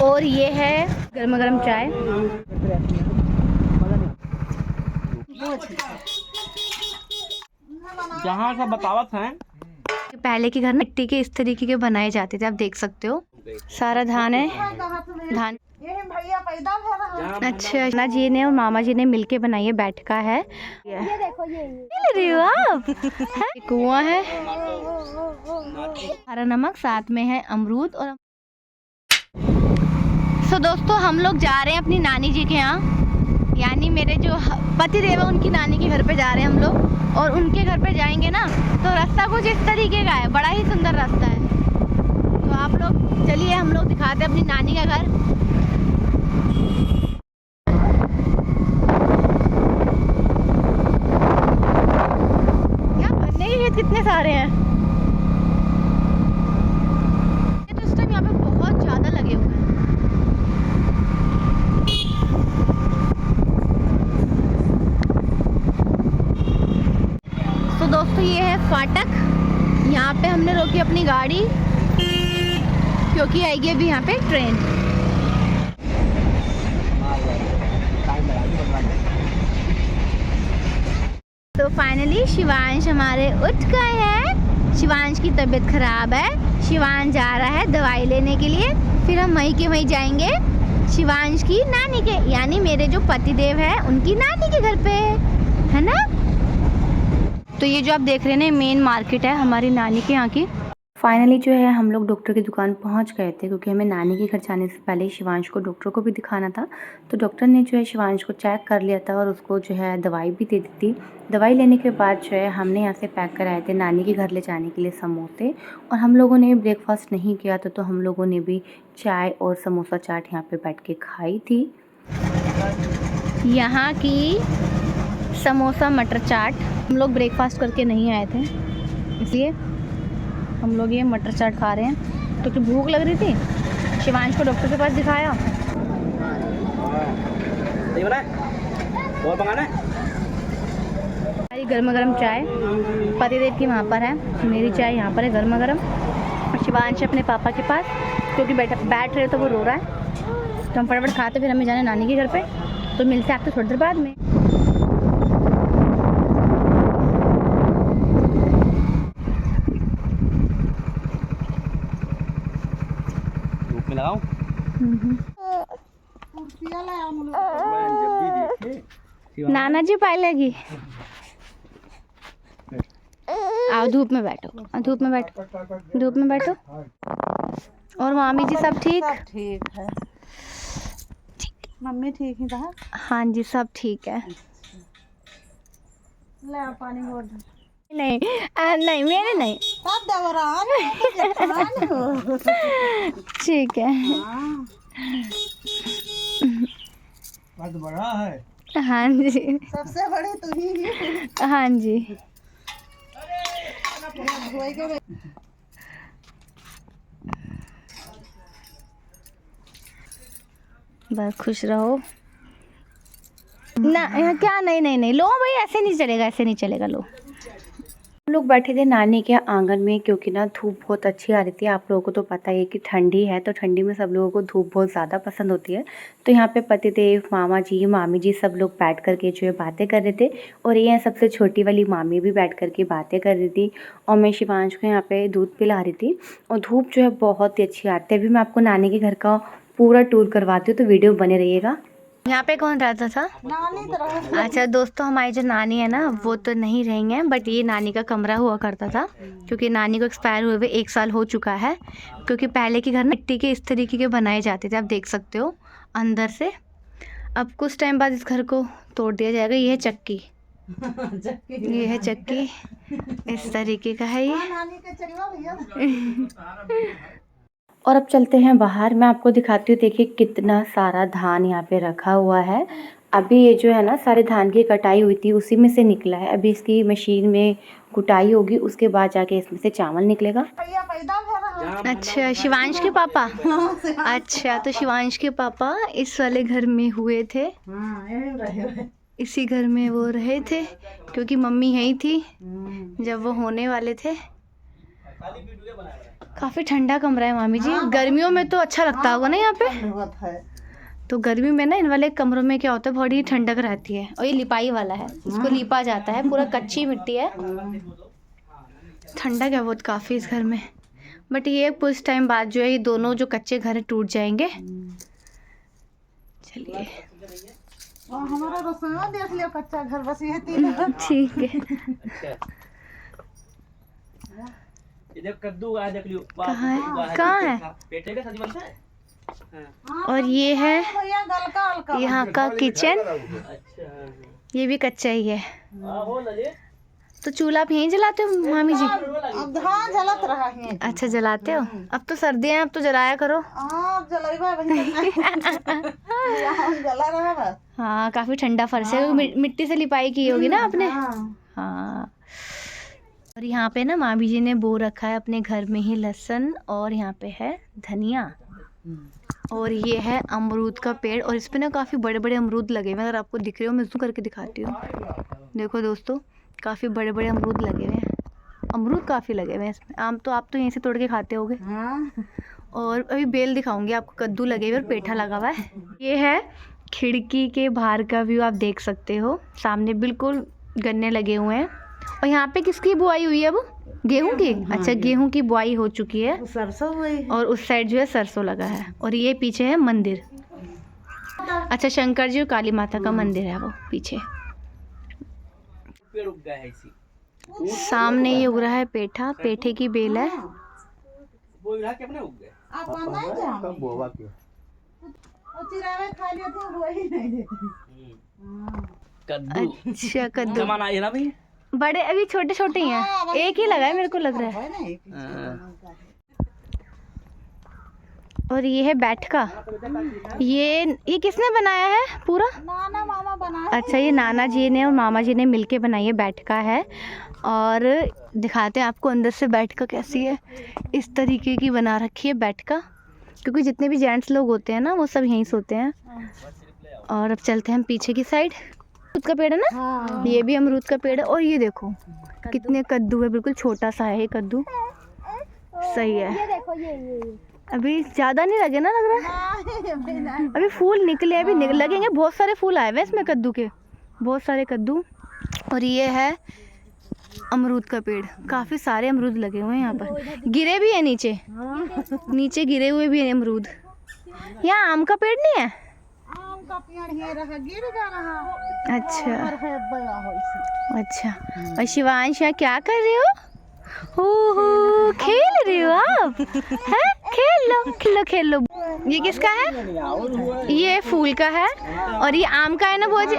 और ये है गर्मा गर्म चाय। जहाँ का बतावत है पहले के घर मिट्टी के इस तरीके के बनाए जाते थे, आप देख सकते हो। सारा धान है, धान। अच्छा, ना जी ने और मामा जी ने मिलके बनाई है, बैठका है। ये देखो, ये ले रही हो आप? कुआं है, हरा नमक, साथ में है अमरूद। और दोस्तों हम लोग जा रहे हैं अपनी नानी जी के यहाँ, यानी मेरे जो पति देव है उनकी नानी के घर पे जा रहे हैं हम लोग। और उनके घर पे जाएंगे ना तो रास्ता कुछ इस तरीके का है, बड़ा ही सुंदर रास्ता है। तो आप लोग चलिए, हम लोग दिखाते हैं अपनी नानी का घर। यहाँ गन्ने के खेत कितने सारे हैं। तो इस टाइम यहाँ पे बहुत ज्यादा लगे हुए हैं। तो दोस्तों ये है फाटक, यहाँ पे हमने रोकी अपनी गाड़ी क्योंकि आएगी अभी यहाँ पे ट्रेन। तो फाइनली शिवांश हमारे उठ गए हैं। शिवांश की तबीयत खराब है, शिवांश जा रहा है दवाई लेने के लिए। फिर हम वहीं के वहीं जाएंगे शिवांश की नानी के, यानी मेरे जो पति देव है उनकी नानी के घर पे, है ना। तो ये जो आप देख रहे हैं मेन मार्केट है हमारी नानी के यहाँ की। फाइनली जो है हम लोग डॉक्टर की दुकान पहुँच गए थे, क्योंकि हमें नानी के घर जाने से पहले शिवांश को डॉक्टर को भी दिखाना था। तो डॉक्टर ने जो है शिवांश को चेक कर लिया था और उसको जो है दवाई भी दे दी थी। दवाई लेने के बाद जो है हमने यहाँ से पैक कराए थे नानी के घर ले जाने के लिए समोसे। और हम लोगों ने ब्रेकफास्ट नहीं किया था, तो हम लोगों ने भी चाय और समोसा चाट यहाँ पर बैठ के खाई थी। यहाँ की समोसा मटर चाट, हम लोग ब्रेकफास्ट करके नहीं आए थे इसलिए हम लोग ये मटर चाट खा रहे हैं, क्योंकि भूख लग रही थी। शिवांश को डॉक्टर के पास दिखाया। गर्मा गर्म चाय पतिदेव की वहाँ पर है, मेरी चाय यहाँ पर है गर्मा गर्म। और शिवांश अपने पापा के पास, क्योंकि बैठ रहे तो वो रो रहा है। तो हम फटाफट खाते, फिर हमें जाना नानी के घर पे। तो मिलते हैं आपसे थोड़ी देर बाद में। नाना जी पालेगी। आओ धूप में बैठो, धूप में बैठो, धूप में बैठो। और मामी जी सब ठीक? सब ठीक है। मम्मी ठीक ही था? हाँ जी सब ठीक है। ले पानी बोल। नहीं नहीं मेरे नहीं, ठीक है। बड़ा है। हाँ जी सबसे बड़ी तू ही है। हाँ जी। बस खुश रहो ना। क्या नहीं नहीं नहीं लो भाई, ऐसे नहीं चलेगा, ऐसे नहीं चलेगा। लो हम लोग बैठे थे नानी के आंगन में, क्योंकि ना धूप बहुत अच्छी आ रही थी। आप लोगों को तो पता ही है कि ठंडी है, तो ठंडी में सब लोगों को धूप बहुत ज़्यादा पसंद होती है। तो यहाँ पे पतिदेव, मामा जी, मामी जी सब लोग बैठ करके जो है बातें कर रहे थे। और ये सबसे छोटी वाली मामी भी बैठ करके बातें कर रही थी। और मैं शिवांश को यहाँ पे दूध पिला रही थी। और धूप जो है बहुत ही अच्छी आती है। अभी मैं आपको नानी के घर का पूरा टूर करवाती हूँ, तो वीडियो बने रहिएगा। यहाँ पे कौन रहता था? नानी तरह। अच्छा दोस्तों, हमारी जो नानी है ना वो तो नहीं रहेंगे हैं, बट ये नानी का कमरा हुआ करता था, क्योंकि नानी को एक्सपायर हुए हुए 1 साल हो चुका है। क्योंकि पहले के घर मिट्टी के इस तरीके के बनाए जाते थे, आप देख सकते हो अंदर से। अब कुछ टाइम बाद इस घर को तोड़ दिया जाएगा। ये है चक्की, ये है चक्की, इस तरीके का है ये। और अब चलते हैं बाहर, मैं आपको दिखाती हूँ। देखिए कितना सारा धान यहाँ पे रखा हुआ है। अभी ये जो है ना सारे धान की कटाई हुई थी, उसी में से निकला है। अभी इसकी मशीन में कुटाई होगी, उसके बाद जाके इसमें से चावल निकलेगा। अच्छा शिवांश के पापा। अच्छा तो शिवांश के पापा इस वाले घर में हुए थे, इसी घर में वो रहे थे, क्योंकि मम्मी यही थी जब वो होने वाले थे। काफी ठंडा कमरा है मामी जी। गर्मियों में तो अच्छा लगता होगा ना यहाँ पे। बहुत है। तो गर्मी में ना इन वाले कमरों में क्या होता है, बड़ी ठंडक रहती है। और ये लिपाई वाला है, इसको लिपा जाता है, पूरा कच्ची मिट्टी है। ठंडक है बहुत काफ़ी इस घर में। बट ये कुछ टाइम बाद जो है ये दोनों जो कच्चे घर टूट जाएंगे। चलिए हमारा रसोई देख लियो, कच्चा घर बस ये 3 ठीक है। कद्दू देख लियो। कहाँ है? पेटे का सब्जी बनता है। और ये है भैया गलका हल्का यहाँ का किचन। ये भी कच्चा ही है। तो चूल्हा आप यहीं जलाते हो मामी जी? अब हाँ जलत रहा है। अच्छा जलाते हो। अब तो सर्दियाँ हैं, अब तो जलाया करो। हाँ जलाइबा जला रहा बस। हाँ काफी ठंडा फर्श है, मिट्टी से लिपाई की होगी ना आपने। हाँ। हाँ। और यहाँ पे ना मामी जी ने बो रखा है अपने घर में ही लहसुन, और यहाँ पे है धनिया, और ये है अमरूद का पेड़। और इस पे ना काफ़ी बड़े बड़े अमरूद लगे हुए हैं। अगर आपको दिख रहे हो मैं जूम करके दिखाती हूँ। देखो दोस्तों, काफ़ी बड़े बड़े अमरूद लगे हुए हैं। अमरूद काफ़ी लगे हुए हैं इसमें। आम तो आप तो यहीं से तोड़ के खाते होगे। हाँ। और अभी बेल दिखाऊंगी आपको, कद्दू लगे हुए और पेठा लगा हुआ है। ये है खिड़की के बाहर का व्यू, आप देख सकते हो। सामने बिल्कुल गन्ने लगे हुए हैं। और यहाँ पे किसकी बुआई हुई है अब? गेहूं की। अच्छा गेहूं की बुआई हो चुकी है। सरसों हुई। और उस साइड जो है सरसों लगा है। और ये पीछे है मंदिर। अच्छा शंकर जी और काली माता का मंदिर है वो पीछे। पेड़ उग गया है इसी। सामने ये उग रहा है पेठा, पेठे की बेल है। वो उड़ा के अपने उग गए। आप नहीं जाओ। बोवा के। वो चिरावे खा लिए थे वही नहीं। कद्दू। अच्छा कद्दू जमाना है ना भाई। बड़े अभी छोटे छोटे ही हैं। एक ही लगा है मेरे को लग रहा है। और ये है बैठका। ये किसने बनाया है पूरा? नाना मामा बनाए। अच्छा ये नाना जी ने और मामा जी ने मिलके बनाई है बैठका है। और दिखाते हैं आपको अंदर से बैठका कैसी है। इस तरीके की बना रखी है बैठका, क्योंकि जितने भी जेंट्स लोग होते हैं ना वो सब यहीं सोते हैं। और अब चलते हैं हम पीछे की साइड। अमरूद का पेड़ है ना। हाँ। ये भी अमरूद का पेड़ है। और ये देखो कितने कद्दू है, बिल्कुल छोटा सा है ये कद्दू। सही है। ये देखो ये अभी ज़्यादा नहीं लगे ना, लग रहा है अभी फूल निकले, अभी लगेंगे। बहुत सारे फूल आए हुए इसमें कद्दू के, बहुत सारे कद्दू। और ये है अमरूद का पेड़, काफ़ी सारे अमरूद लगे हुए हैं यहाँ पर। गिरे भी है नीचे, नीचे गिरे हुए भी हैं अमरूद। यहाँ आम का पेड़ नहीं है? आम का पेड़ है रहा, गिर जा रहा। अच्छा और है बड़ा हो इसी। अच्छा। और शिवांश यहाँ क्या कर रहे हो? हो खेल रहे हो आप? हैं? खेल लो खेलो खेल लो। ये किसका है? ये फूल का है। और ये आम का है ना भोज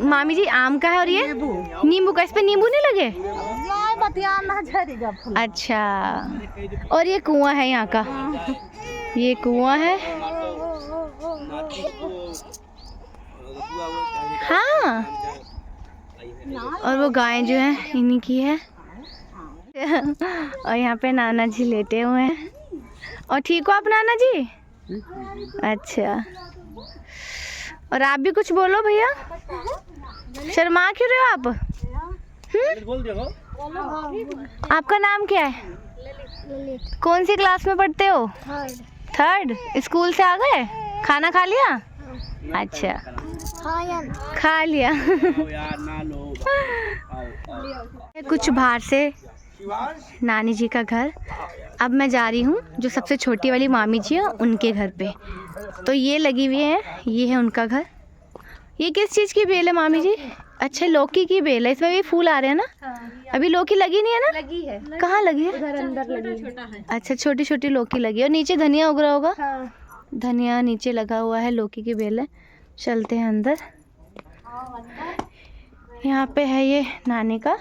मामी जी, आम का है। और ये नींबू का। इस पे नींबू नहीं लगे? अच्छा। और ये कुआं है यहाँ का, ये कुआं है। हाँ। और वो गाय जो है इन्हीं की है। और यहाँ पे नाना जी लेटे हुए हैं। और ठीक हो आप नाना जी? अच्छा। और आप भी कुछ बोलो भैया, शर्मा क्यों रहे हो आप? बोल देखो। आपका नाम क्या है? कौन सी क्लास में पढ़ते हो? थर्ड। स्कूल से आ गए? खाना खा लिया? अच्छा खा लिया। यार ना लो। कुछ बाहर से नानी जी का घर। अब मैं जा रही हूँ जो सबसे छोटी वाली मामी जी है उनके घर पे। तो ये लगी हुई है, ये है उनका घर। ये किस चीज़ की बेल है मामी जी? अच्छा लौकी की बेल है। इसमें भी फूल आ रहे हैं ना? अभी लौकी लगी नहीं है ना? लगी है। कहाँ लगी है? उधर अंदर लगी है। अच्छा छोटी छोटी लौकी लगी है। और नीचे धनिया उग रहा होगा। धनिया नीचे लगा हुआ है, लौकी की बेल है। चलते हैं अंदर। यहाँ पे है ये नानी का।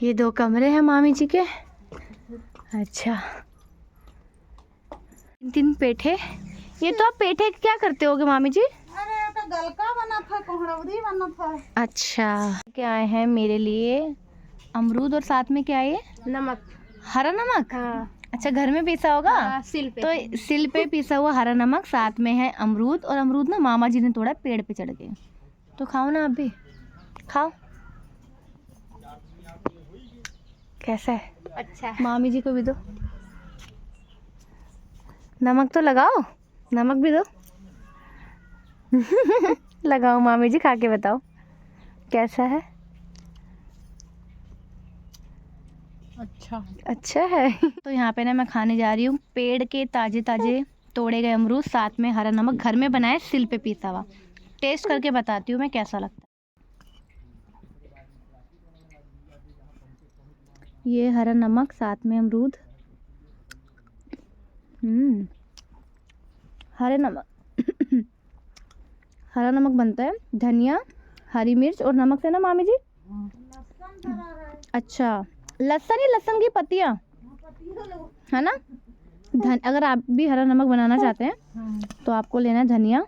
ये 2 कमरे हैं मामी जी के। अच्छा 3 पेठे। ये तो आप पेठे क्या करते होगे मामी जी? अरे तो गलका बना था, कोहड़ौरी बना था। अच्छा क्या आए हैं मेरे लिए? अमरूद। और साथ में क्या है? नमक। हरा नमक। हाँ। अच्छा घर में पीसा होगा। सिल पे। तो सिल पे पीसा हुआ हरा नमक, साथ में है अमरूद। और अमरूद ना मामा जी ने तोड़ा, पेड़ पे चढ़ गए। तो खाओ ना आप भी, खाओ। कैसा है? अच्छा है। मामी जी को भी दो। नमक तो लगाओ, नमक भी दो। लगाओ मामी जी, खा के बताओ कैसा है। अच्छा है। तो यहाँ पे ना मैं खाने जा रही हूँ पेड़ के ताजे ताजे तोड़े गए अमरूद, साथ में हरा नमक घर में बनाए सिल पे पीसा हुआ। टेस्ट करके बताती हूँ मैं कैसा लगता है। ये हरा नमक साथ में अमरूद। हरे नमक हरा नमक बनता है धनिया, हरी मिर्च और नमक से ना मामी जी। अच्छा, लहसुन ही, लहसुन की पत्तियाँ है ना। अगर आप भी हरा नमक बनाना चाहते हैं तो आपको लेना है धनिया,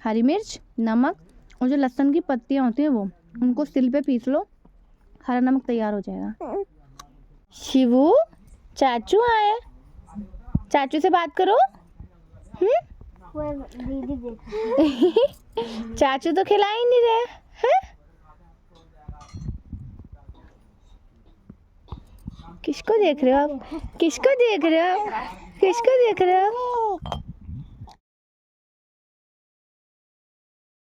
हरी मिर्च, नमक और जो लहसुन की पत्तियाँ होती हैं वो, उनको सिल पे पीस लो, हरा नमक तैयार हो जाएगा। शिवू, चाचू आए, चाचू से बात करो। दीदी देख चाचू तो खिला ही नहीं रहे हैं। किसको देख रहे हो आप? किसको देख रहे हो? किसको देख रहे हो?